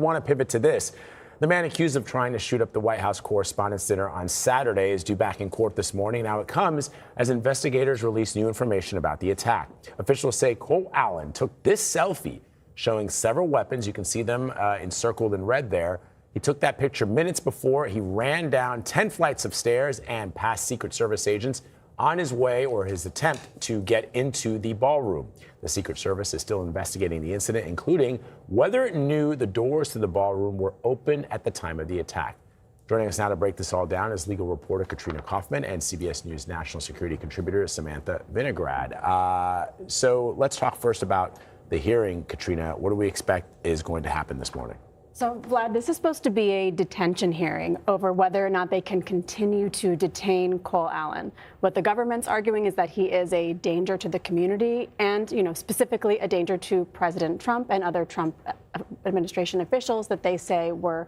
I want to pivot to this. The man accused of trying to shoot up the White House Correspondents Dinner on Saturday is due back in court this morning. Now, it comes as investigators release new information about the attack. Officials say Cole Allen took this selfie showing several weapons. You can see them encircled in red there. He took that picture minutes before he ran down 10 flights of stairs and past Secret Service agents on his way or his attempt to get into the ballroom. The Secret Service is still investigating the incident, including whether it knew the doors to the ballroom were open at the time of the attack. Joining us now to break this all down is legal reporter Katrina Kaufman and CBS News national security contributor Samantha Vinograd. So let's talk first about the hearing, Katrina. What do we expect is going to happen this morning? So, Vlad, this is supposed to be a detention hearing over whether or not they can continue to detain Cole Allen. What the government's arguing is that he is a danger to the community and, specifically a danger to President Trump and other Trump administration officials that they say were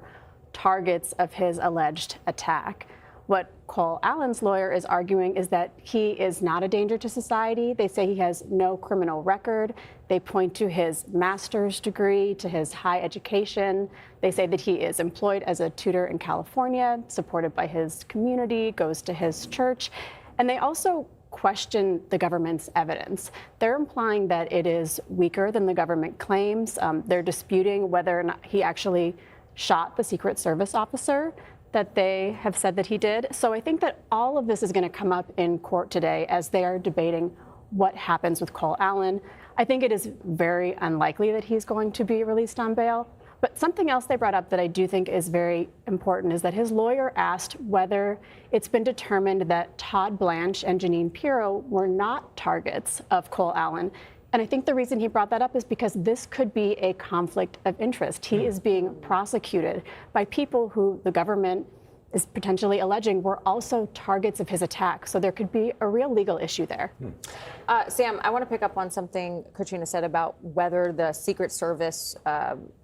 targets of his alleged attack. What Cole Allen's lawyer is arguing is that he is not a danger to society. They say he has no criminal record. They point to his master's degree, to his high education. They say that he is employed as a tutor in California, supported by his community, goes to his church. And they also question the government's evidence. They're implying that it is weaker than the government claims. They're disputing whether or not he actually shot the Secret Service officer that they have said that he did. So I think that all of this is going to come up in court today as they are debating what happens with Cole Allen. I think it is very unlikely that he's going to be released on bail. But something else they brought up that I do think is very important is that his lawyer asked whether it's been determined that Todd Blanche and Janine Pirro were not targets of Cole Allen. And I think the reason he brought that up is because this could be a conflict of interest. He is being prosecuted by people who the government is potentially alleging were also targets of his attack. So there could be a real legal issue there. Sam, I want to pick up on something Katrina said about whether the Secret Service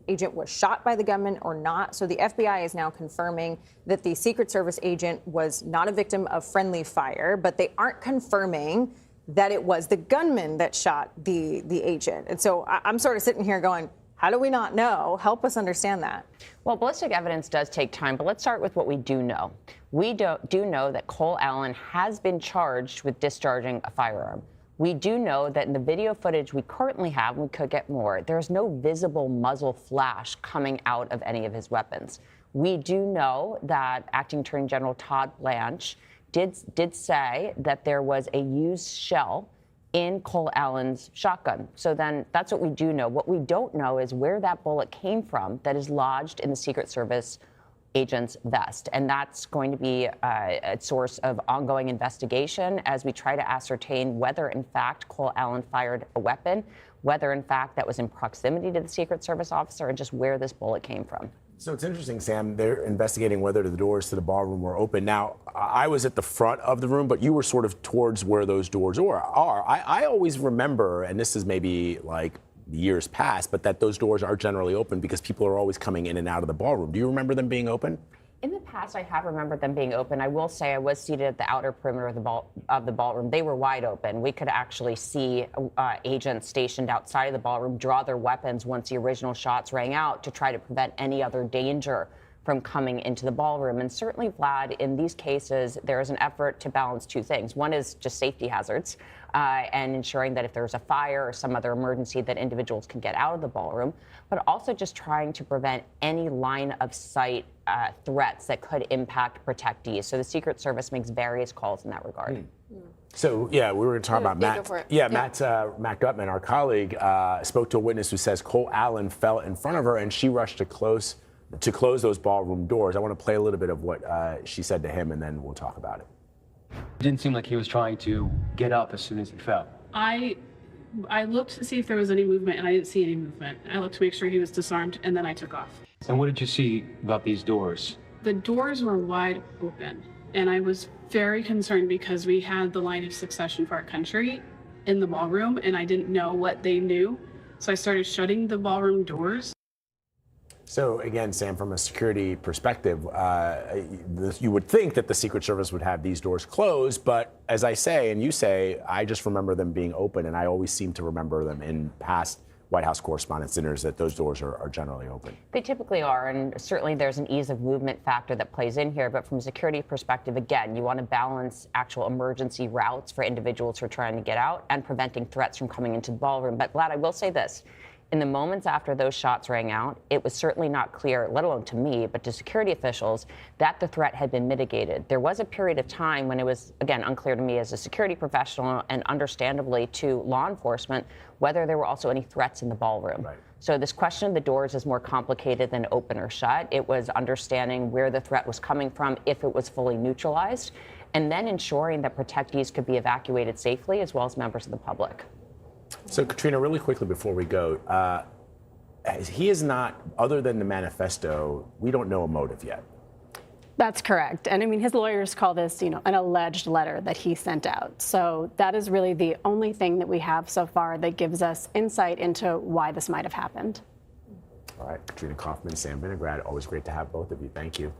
agent was shot by the gunman or not. So the FBI is now confirming that the Secret Service agent was not a victim of friendly fire, but they aren't confirming that it was the gunman that shot the agent. And so I'm sort of sitting here going, how do we not know? Help us understand that. Well, ballistic evidence does take time, but let's start with what we do know. We do know that Cole Allen has been charged with discharging a firearm. We do know that in the video footage we currently have, we could get more, there's no visible muzzle flash coming out of any of his weapons. We do know that Acting Attorney General Todd Blanche did say that there was a used shell in Cole Allen's shotgun. So then that's what we do know. What we don't know is where that bullet came from that is lodged in the Secret Service agent's vest. And that's going to be a source of ongoing investigation as we try to ascertain whether, in fact, Cole Allen fired a weapon, whether, in fact, that was in proximity to the Secret Service officer, and just where this bullet came from. So it's interesting, Sam, they're investigating whether the doors to the ballroom were open. Now, I was at the front of the room, but you were sort of towards where those doors are. I always remember, and this is maybe like years past, but that those doors are generally open because people are always coming in and out of the ballroom. Do you remember them being open? In the past, I have remembered them being open. I will say I was seated at the outer perimeter of the ballroom. They were wide open. We could actually see agents stationed outside of the ballroom draw their weapons once the original shots rang out to try to prevent any other danger from coming into the ballroom. And certainly, Vlad, in these cases, there is an effort to balance two things. One is just safety hazards and ensuring that if there's a fire or some other emergency that individuals can get out of the ballroom, but also just trying to prevent any line of sight threats that could impact protectees. So the Secret Service makes various calls in that regard. So, yeah, we were going to talk about Matt. Matt Gutman, our colleague, spoke to a witness who says Cole Allen fell in front of her and she rushed to close those ballroom doors. I want to play a little bit of what she said to him, and then we'll talk about it. It didn't seem like he was trying to get up as soon as he fell. I looked to see if there was any movement, and I didn't see any movement. I looked to make sure he was disarmed, and then I took off. And what did you see about these doors? The doors were wide open, and I was very concerned because we had the line of succession for our country in the ballroom, and I didn't know what they knew. So I started shutting the ballroom doors. So again, Sam, from a security perspective, you would think that the Secret Service would have these doors closed, but as I say, and you say, I just remember them being open, and I always seem to remember them in past White House Correspondents Dinners, that those doors are generally open. They typically are, and certainly there's an ease of movement factor that plays in here. But from a security perspective, again, you want to balance actual emergency routes for individuals who are trying to get out and preventing threats from coming into the ballroom. But Vlad, I will say this. In the moments after those shots rang out, it was certainly not clear, let alone to me, but to security officials, that the threat had been mitigated. There was a period of time when it was, again, unclear to me as a security professional and understandably to law enforcement, whether there were also any threats in the ballroom. Right. So this question of the doors is more complicated than open or shut. It was understanding where the threat was coming from, if it was fully neutralized, and then ensuring that protectees could be evacuated safely, as well as members of the public. So, Katrina, really quickly before we go, he is not, other than the manifesto, we don't know a motive yet. That's correct. And I mean, his lawyers call this, an alleged letter that he sent out. So that is really the only thing that we have so far that gives us insight into why this might have happened. All right, Katrina Kaufman, Sam Vinograd, always great to have both of you. Thank you.